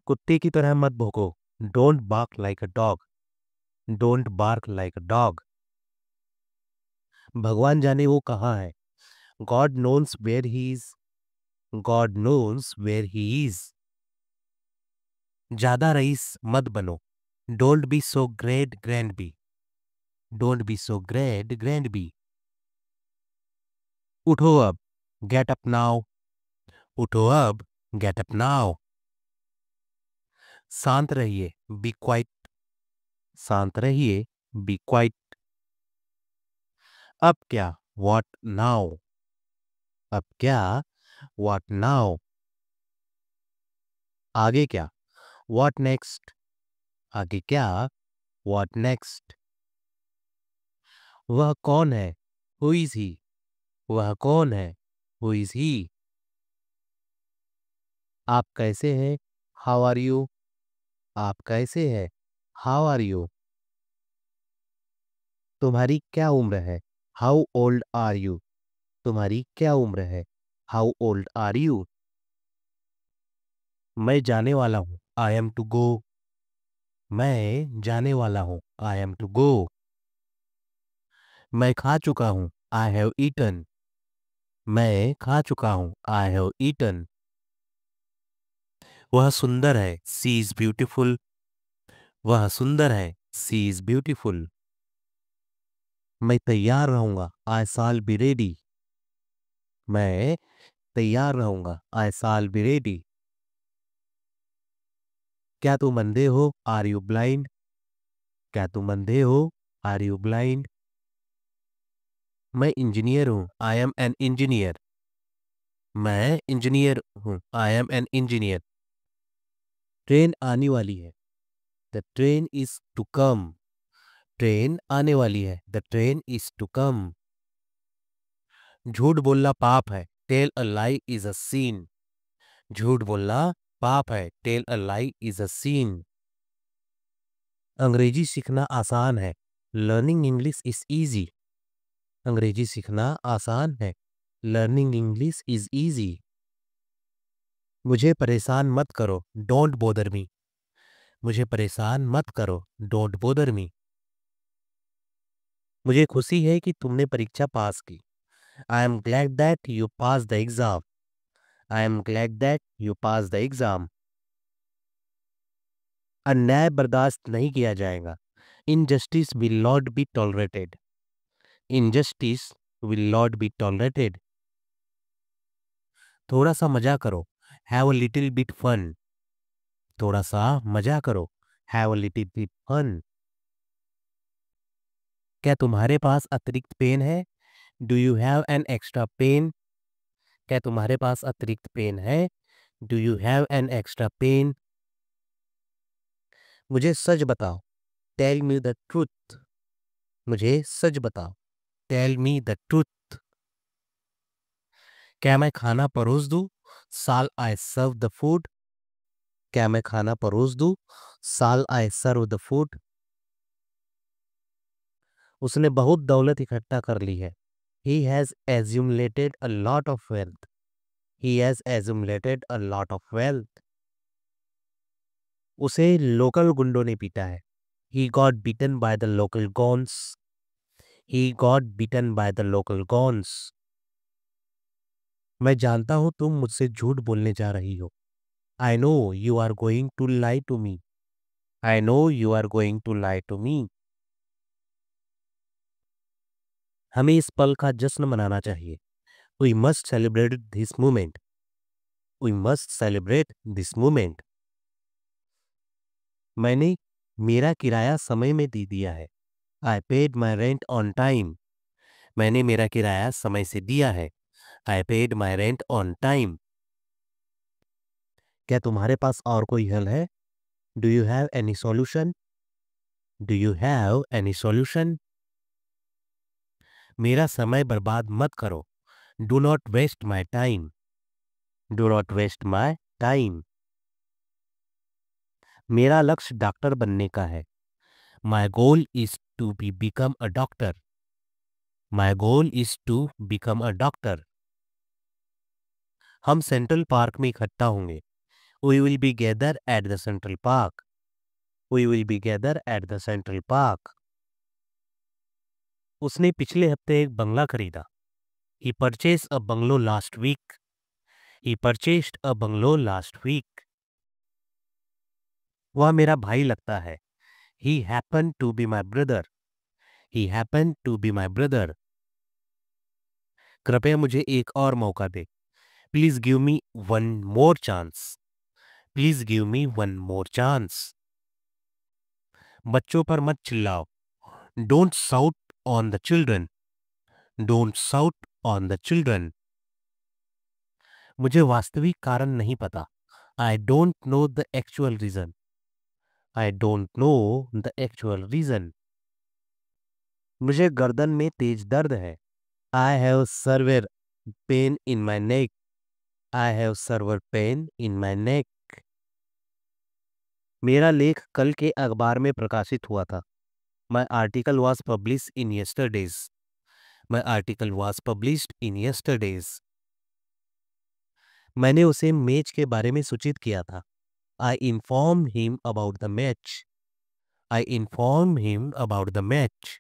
कुत्ते की तरह मत भौंको। Don't bark like a dog. Don't bark like a dog. भगवान जाने वो कहाँ है। God knows where he is. God knows where he is. ज्यादा रईस मत बनो। Don't be so great grand be. Don't be so great grand be. उठो अब। Get up now. उठो अब। Get up now. शांत रहिए। Be quiet. शांत रहिए। Be quiet. अब क्या। What now. अब क्या। What now. आगे क्या। What next. आगे क्या। What next. वह कौन है। Who is he. वह कौन है। Who is he. आप कैसे हैं। How are you. आप कैसे हैं। How are you. तुम्हारी क्या उम्र है। How old are you. तुम्हारी क्या उम्र है। How old are you. मैं जाने वाला हूँ। I am to go. मैं जाने वाला हूँ। I am to go. मैं खा चुका हूँ। I have eaten. मैं खा चुका हूँ। I have eaten. वह सुंदर है। She is beautiful. वह सुंदर है। She is beautiful. मैं तैयार रहूंगा। आई साल बी रेडी। मैं तैयार रहूंगा। आई साल बी रेडी। क्या तुम अंधे हो। Are you blind. क्या तुम अंधे हो। Are you blind. मैं इंजीनियर हूँ। I am an engineer. मैं इंजीनियर हूँ। I am an engineer. Train आने वाली है। The train is to come. Train आने वाली है। The train is to come. झूठ बोलना पाप है। Tell a lie is a sin. झूठ बोलना पाप है। Tell a lie is a sin. अंग्रेजी सीखना आसान है। Learning English is easy. अंग्रेजी सीखना आसान है। Learning English is easy. मुझे परेशान मत करो। डोंट बोदर मी। मुझे परेशान मत करो। डोंट बोदर मी। मुझे खुशी है कि तुमने परीक्षा पास की। I am glad that you pass the exam. I am glad that you pass the exam. अन्याय बर्दाश्त नहीं किया जाएगा। Injustice will not be tolerated. Injustice will not be tolerated. थोड़ा सा मजा करो। Have a little bit fun. थोड़ा सा मजा करो। Have a little bit fun. क्या तुम्हारे पास अतिरिक्त पेन है। Do you have an extra pen. क्या तुम्हारे पास अतिरिक्त पेन है। Do you have an extra pen. मुझे सच बताओ। Tell me the truth. मुझे सच बताओ। Tell me the truth. क्या मैं खाना परोस दूं। साल आई सर्व द फूड। क्या मैं खाना परोस दूं। साल आई सर्व द फूड। उसने बहुत दौलत इकट्ठा कर ली है। He has accumulated a lot of wealth. He has accumulated a lot of wealth. उसे लोकल गुंडों ने पीटा है। He got beaten by the local goons. He got beaten by the local goons. मैं जानता हूं तुम मुझसे झूठ बोलने जा रही हो। I know you are going to lie to me. I know you are going to lie to me. हमें इस पल का जश्न मनाना चाहिए। We must celebrate this moment. We must celebrate this moment. मैंने मेरा किराया समय में दे दिया है। I paid my rent on time. मैंने मेरा किराया समय से दिया है। I paid my rent on time. क्या तुम्हारे पास और कोई हल है। Do you have any solution. Do you have any solution. मेरा समय बर्बाद मत करो। Do not waste my time. Do not waste my time. मेरा लक्ष्य डॉक्टर बनने का है। My goal is to be become a doctor. My goal is to become a doctor. हम सेंट्रल पार्क में इकट्ठा होंगे। We will be gather at the Central Park. We will be gather at the Central Park. उसने पिछले हफ्ते एक बंगला खरीदा. He purchased a bungalow last week. He purchased a bungalow last week. वह मेरा भाई लगता है. He happened to be my brother. He happened to be my brother. कृपया मुझे एक और मौका दे. Please give me one more chance. Please give me one more chance. बच्चों पर मत चिल्लाओ. Don't shout on the children. Don't shout on the children. मुझे वास्तविक कारण नहीं पता. I don't know the actual reason. I don't know the actual reason. मुझे गर्दन में तेज दर्द है. I have severe pain in my neck. I have severe pain in my neck. मेरा लेख कल के अखबार में प्रकाशित हुआ था. My article was published in yesterday's. My article was published in yesterday's. मैंने उसे मैच के बारे में सूचित किया था. I informed him about the match. I informed him about the match.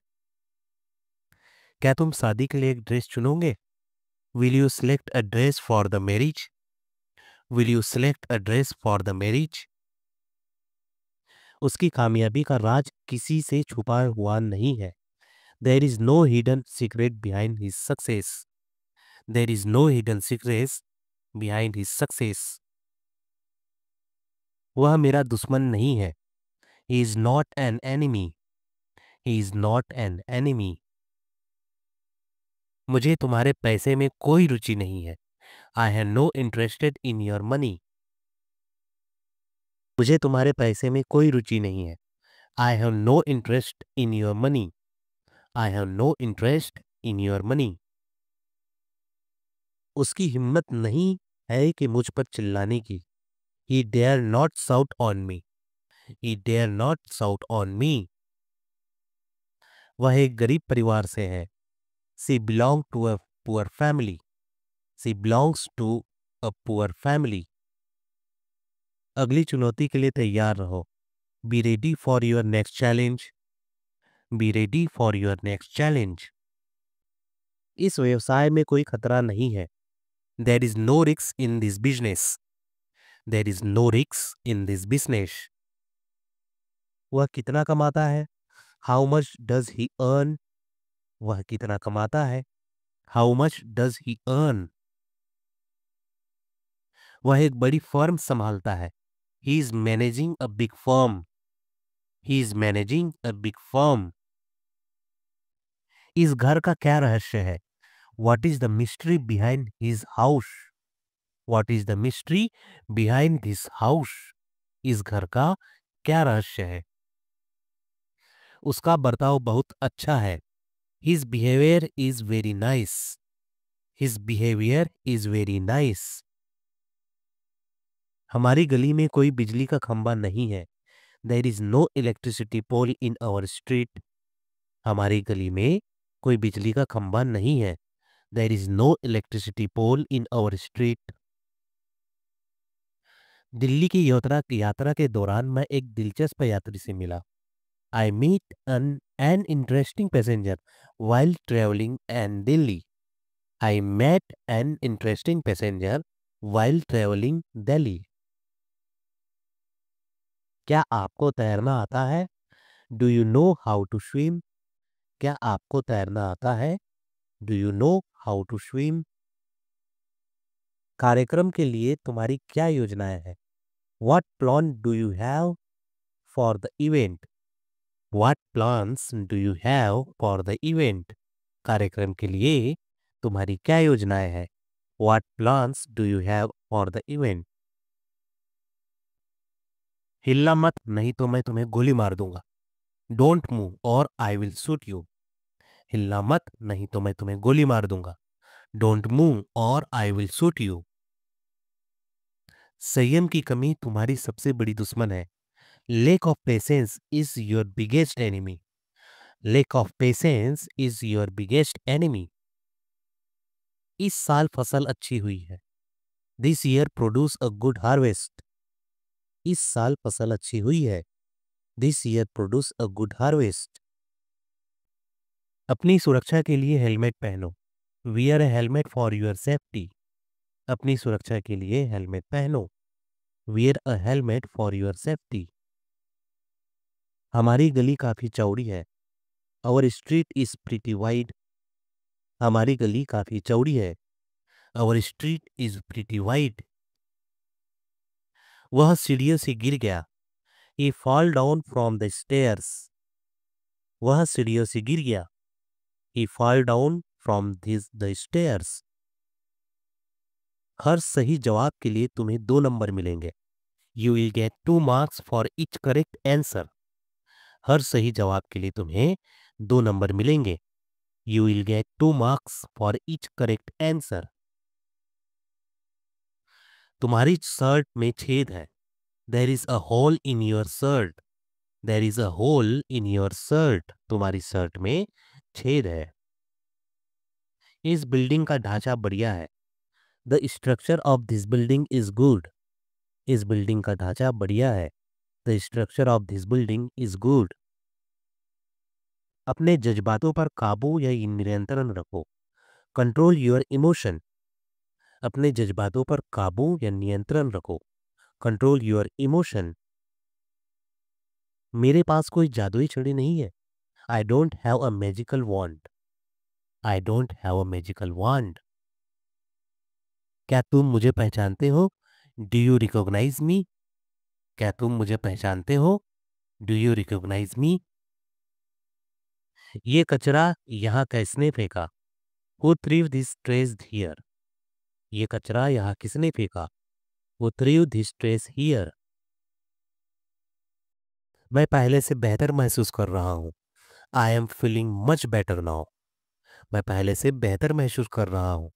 क्या तुम शादी के लिए एक dress चुनोगे? Will you select a dress for the marriage? Will you select a dress for the marriage? उसकी कामयाबी का राज किसी से छुपा हुआ नहीं है. There is no hidden secret behind his success. There is no hidden secret behind his success. वह मेरा दुश्मन नहीं है. He is not an enemy. He is not an enemy. मुझे तुम्हारे पैसे में कोई रुचि नहीं है. I have no interested in your money. मुझे तुम्हारे पैसे में कोई रुचि नहीं है. I have no interest in your money. I have no interest in your money. उसकी हिम्मत नहीं है कि मुझ पर चिल्लाने की. He dare not shout on me. He dare not shout on me. वह एक गरीब परिवार से है. She belongs to a poor family. She belongs to a poor family. अगली चुनौती के लिए तैयार रहो. Be ready for your next challenge. Be ready for your next challenge. इस व्यवसाय में कोई खतरा नहीं है. There is no risk in this business. There is no risk in this business. वह कितना कमाता है? How much does he earn? वह कितना कमाता है? How much does he earn? वह एक बड़ी फर्म संभालता है. He is managing a big firm. He is managing a big firm. इस घर का क्या रहस्य है? What is the mystery behind his house? What is the mystery behind this house? इस घर का क्या रहस्य है? उसका बर्ताव बहुत अच्छा है. His behavior is very nice. His behavior is very nice. हमारी गली में कोई बिजली का खंबा नहीं है. There is no electricity pole in our street. हमारी गली में कोई बिजली का खंबा नहीं है. There is no electricity pole in our street. Delhi की यात्रा के दौरान मैं एक दिलचस्प यात्री से मिला. I meet an interesting passenger while traveling in Delhi. I met an interesting passenger while traveling Delhi. क्या आपको तैरना आता है? Do you know how to swim? क्या आपको तैरना आता है? Do you know how to swim? कार्यक्रम के लिए तुम्हारी क्या योजनाएं हैं? What plan do you have for the event? What plans do you have for the event? कार्यक्रम के लिए तुम्हारी क्या योजनाएं हैं? What plans do you have for the event? हिलना मत, नहीं तो मैं तुम्हें गोली मार दूंगा. Don't move or I will shoot you. हिलना मत, नहीं तो मैं तुम्हें गोली मार दूंगा. Don't move or I will shoot you. संयम की कमी तुम्हारी सबसे बड़ी दुश्मन है. Lack of patience is your biggest enemy. Lack of patience is your biggest enemy. इस साल फसल अच्छी हुई है. This year produce a good harvest. इस साल फसल अच्छी हुई है। This year produce a good harvest. अपनी सुरक्षा के लिए हेलमेट पहनो। Wear a helmet for your safety. अपनी सुरक्षा के लिए हेलमेट पहनो। Wear a helmet for your safety. हमारी गली काफी चौड़ी है। Our street is pretty wide. हमारी गली काफी चौड़ी है। Our street is pretty wide. वह सीढ़ियों से गिर गया। He fall down from the stairs. वह सीढ़ियों से गिर गया। He fall down from the stairs. हर सही जवाब के लिए तुम्हें 2 नंबर मिलेंगे। You will get 2 marks for each correct answer. हर सही जवाब के लिए तुम्हें 2 नंबर मिलेंगे। You will get 2 marks for each correct answer. तुम्हारी शर्ट में छेद है। There is a hole in your shirt. There is a hole in your shirt. तुम्हारी शर्ट में छेद है। इस बिल्डिंग का ढांचा बढ़िया है। The structure of this building is good. इस बिल्डिंग का ढांचा बढ़िया है। The structure of this building is good. अपने जज्बातों पर काबू या नियंत्रण रखो। Control your emotion. अपने जज्बातों पर काबू या नियंत्रण रखो। Control your emotion. मेरे पास कोई जादुई छड़ी नहीं है। I don't have a magical wand. I don't have a magical वॉन्ड। क्या तुम मुझे पहचानते हो? डू यू रिकॉग्नाइज मी? क्या तुम मुझे पहचानते हो? डू यू रिकॉग्नाइज मी? ये कचरा यहाँ किसने फेंका? Who threw this trash here? ये कचरा यहाँ किसने फेंका? Who threw this trash here? मैं पहले से बेहतर महसूस कर रहा हूँ। I am feeling much better now. मैं पहले से बेहतर महसूस कर रहा हूँ।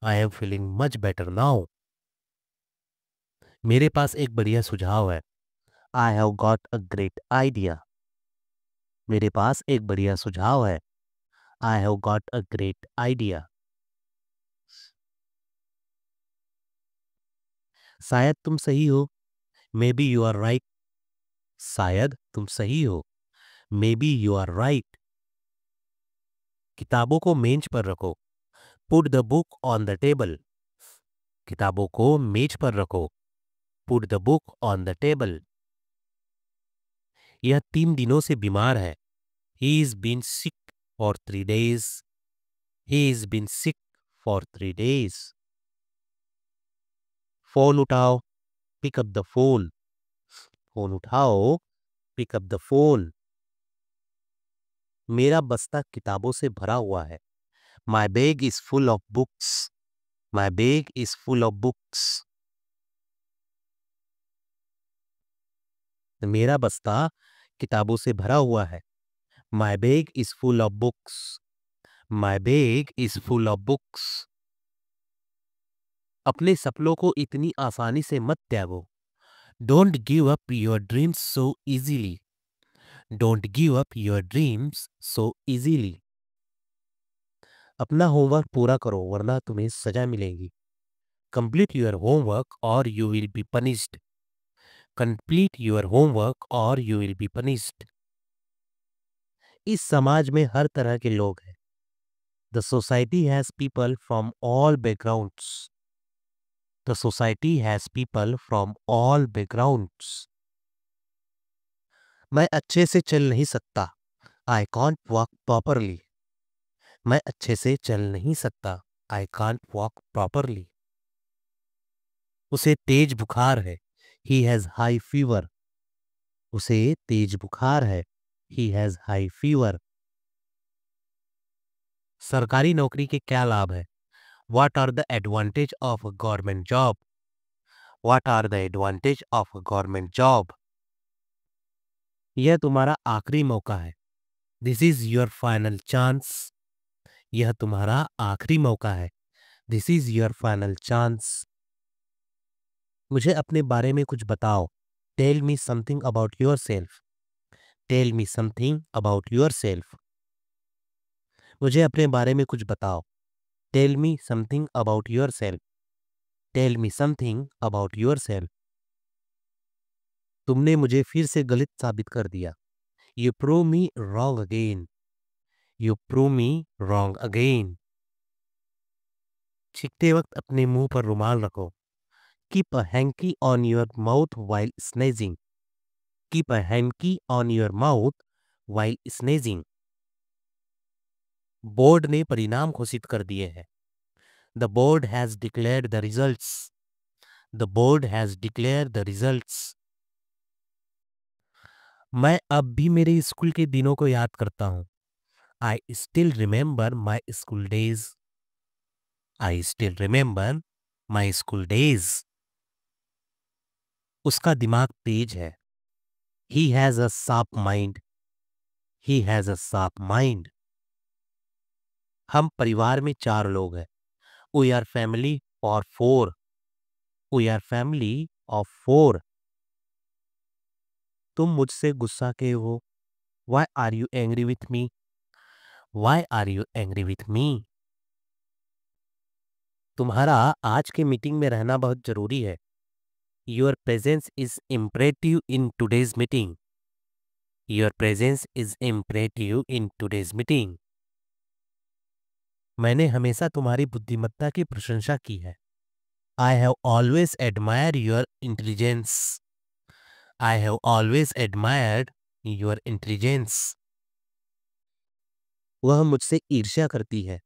I am feeling much better now. मेरे पास एक बढ़िया सुझाव है। I have got a great idea. मेरे पास एक बढ़िया सुझाव है। I have got a great idea. शायद तुम सही हो। Maybe you are right. शायद तुम सही हो। Maybe you are right. किताबों को मेज पर रखो। Put the book on the table. किताबों को मेज पर रखो। Put the book on the table. यह 3 दिनों से बीमार है। He is been sick for 3 days. He is been sick for 3 days. Phone उठाओ। Pick up the phone. Phone उठाओ। Pick up the phone. मेरा बस्ता किताबों से भरा हुआ है। My bag is full of books. My bag is full of books. मेरा बस्ता किताबों से भरा हुआ है। My bag is full of books. My bag is full of books. अपने सपनों को इतनी आसानी से मत त्यागो। Don't give up your dreams so easily. Don't give up your dreams so easily. अपना होमवर्क पूरा करो वरना तुम्हें सजा मिलेगी। Complete your homework or you will be punished. Complete your homework or you will be punished. इस समाज में हर तरह के लोग हैं। The society has people from all backgrounds. The society has people from all backgrounds. मैं अच्छे से चल नहीं सकता। I can't walk properly. मैं अच्छे से चल नहीं सकता। I can't walk properly. उसे तेज बुखार है। He has high fever. उसे तेज बुखार है। He has high fever. सरकारी नौकरी के क्या लाभ है? What are the advantage of a government job? What are the advantage of a government job? यह तुम्हारा आखिरी मौका है। This is your final chance. यह तुम्हारा आखिरी मौका है। This is your final chance. मुझे अपने बारे में कुछ बताओ। Tell me something about yourself. Tell me something about yourself. मुझे अपने बारे में कुछ बताओ। Tell me something about yourself. Tell me something about yourself. तुमने मुझे फिर से गलत साबित कर दिया। You prove me wrong again. You prove me wrong again. छींकते वक्त अपने मुंह पर रुमाल रखो। Keep a hanky on your mouth while sneezing. Keep a hanky on your mouth while sneezing. Board ने परिणाम घोषित कर दिए हैं। The board has declared the results. The board has declared the results. मैं अब भी मेरे स्कूल के दिनों को याद करता हूँ। I still remember my school days. I still remember my school days. उसका दिमाग तेज है। He has a sharp mind. He has a sharp mind. हम परिवार में 4 लोग हैं। We are family of 4. We are family of 4. तुम मुझसे गुस्सा के हो। Why are you angry with me? Why are you angry with me? तुम्हारा आज के मीटिंग में रहना बहुत जरूरी है। Your presence is imperative in today's meeting. Your presence is imperative in today's meeting. मैंने हमेशा तुम्हारी बुद्धिमत्ता की प्रशंसा की है। I have always admired your intelligence. I have always admired your intelligence. वह मुझसे ईर्ष्या करती है।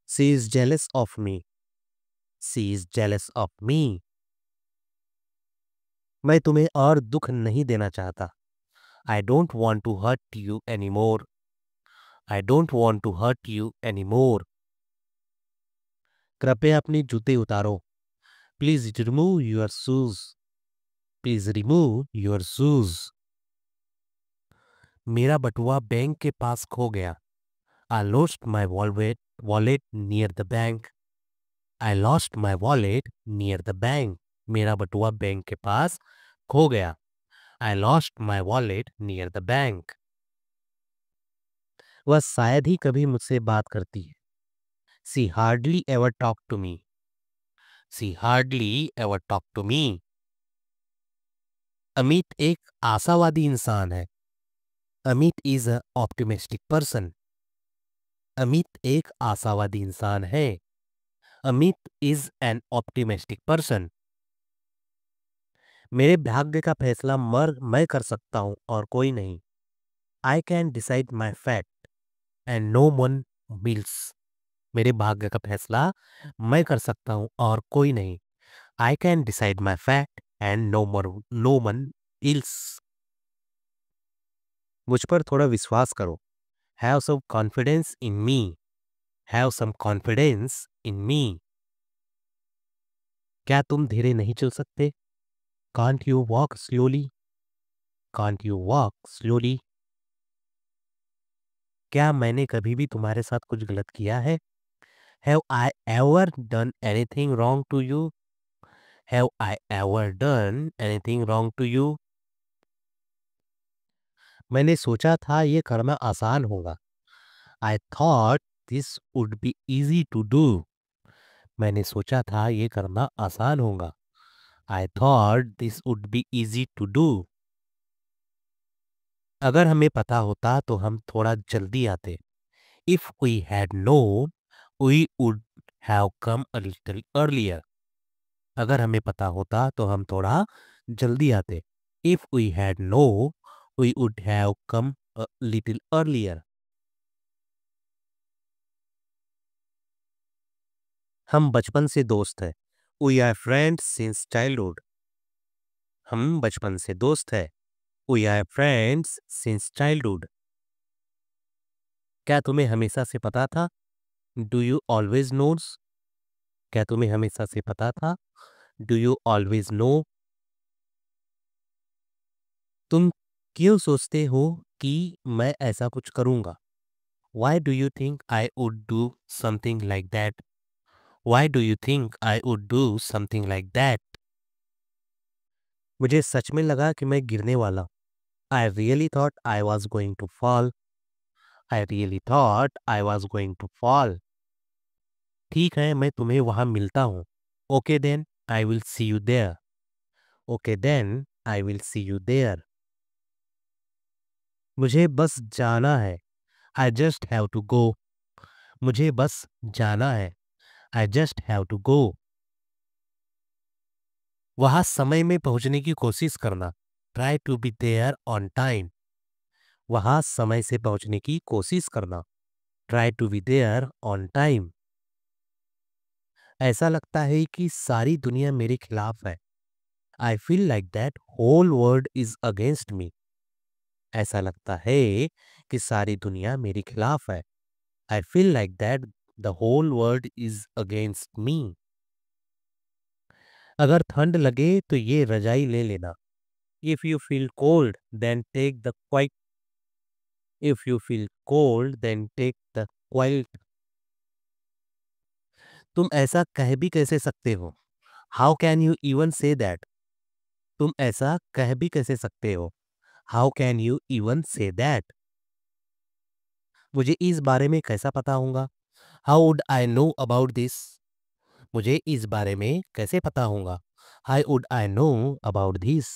She is jealous of me. She is jealous of me. मैं तुम्हें और दुख नहीं देना चाहता। I don't want to hurt you anymore. I don't want to hurt you anymore. कृपया अपनी जूते उतारो। Please remove your shoes. Please remove your shoes. मेरा बटुआ बैंक के पास खो गया। I lost my wallet near the bank. I lost my wallet near the bank. मेरा बटुआ बैंक के पास खो गया। I lost my wallet near the bank. वह शायद ही कभी मुझसे बात करती है। She hardly ever talk to me. She hardly ever talk to me. Amit एक आशावादी इंसान है। Amit is a optimistic person. Amit एक आशावादी इंसान है। Amit is an optimistic person. मेरे भाग्य का फैसला मैं कर सकता हूं और कोई नहीं। I can decide my fate and no one else. मेरे भाग्य का फैसला मैं कर सकता हूं और कोई नहीं। I can decide my fate and no one else. मुझ पर थोड़ा विश्वास करो। Have some confidence in me. Have some confidence in me. क्या तुम धीरे नहीं चल सकते? Can't you walk slowly? Can't you walk slowly? क्या मैंने कभी भी तुम्हारे साथ कुछ गलत किया है? Have I ever done anything wrong to you? Have I ever done anything wrong to you? मैंने सोचा था ये करना आसान होगा। I thought this would be easy to do. मैंने सोचा था ये करना आसान होगा। I thought this would be easy to do. अगर हमें पता होता तो हम थोड़ा जल्दी आते। If we had known, we would have come a little earlier. अगर हमें पता होता तो हम थोड़ा जल्दी आते। If we had known, we would have come a little earlier. हम बचपन से दोस्त हैं। We are friends since childhood. हम बचपन से दोस्त हैं। We are friends since childhood. क्या तुम्हें हमेशा से पता था? Do you always knows? क्या तुम्हें हमेशा से पता था? Do you always know? तुम क्यों सोचते हो कि मैं ऐसा कुछ करूंगा? Why do you think I would do something like that? Why do you think I would do something like that? मुझे सच में लगा कि मैं गिरने वाला। I really thought I was going to fall. I really thought I was going to fall. ठीक है, मैं तुम्हें वहां मिलता हूँ। Okay then, I will see you there. Okay then, I will see you there. मुझे बस जाना है, I just have to go. मुझे बस जाना है, I just have to go. वहां समय में पहुंचने की कोशिश करना, try to be there on time. वहां समय से पहुंचने की कोशिश करना, try to be there on time. ऐसा लगता है कि सारी दुनिया मेरे खिलाफ है, I feel like that whole world is against मी। ऐसा लगता है कि सारी दुनिया मेरे खिलाफ है, I feel like that the whole world is against me. अगर ठंड लगे तो ये रजाई ले लेना, if you feel cold then take the quilt. If you feel cold then take the quilt. तुम ऐसा कह भी कैसे सकते हो, how can you even say that. तुम ऐसा कह भी कैसे सकते हो, how can you even say that. मुझे इस बारे में कैसा पता होगा, how would I know about this. मुझे इस बारे में कैसे पता होगा, how would I know about this.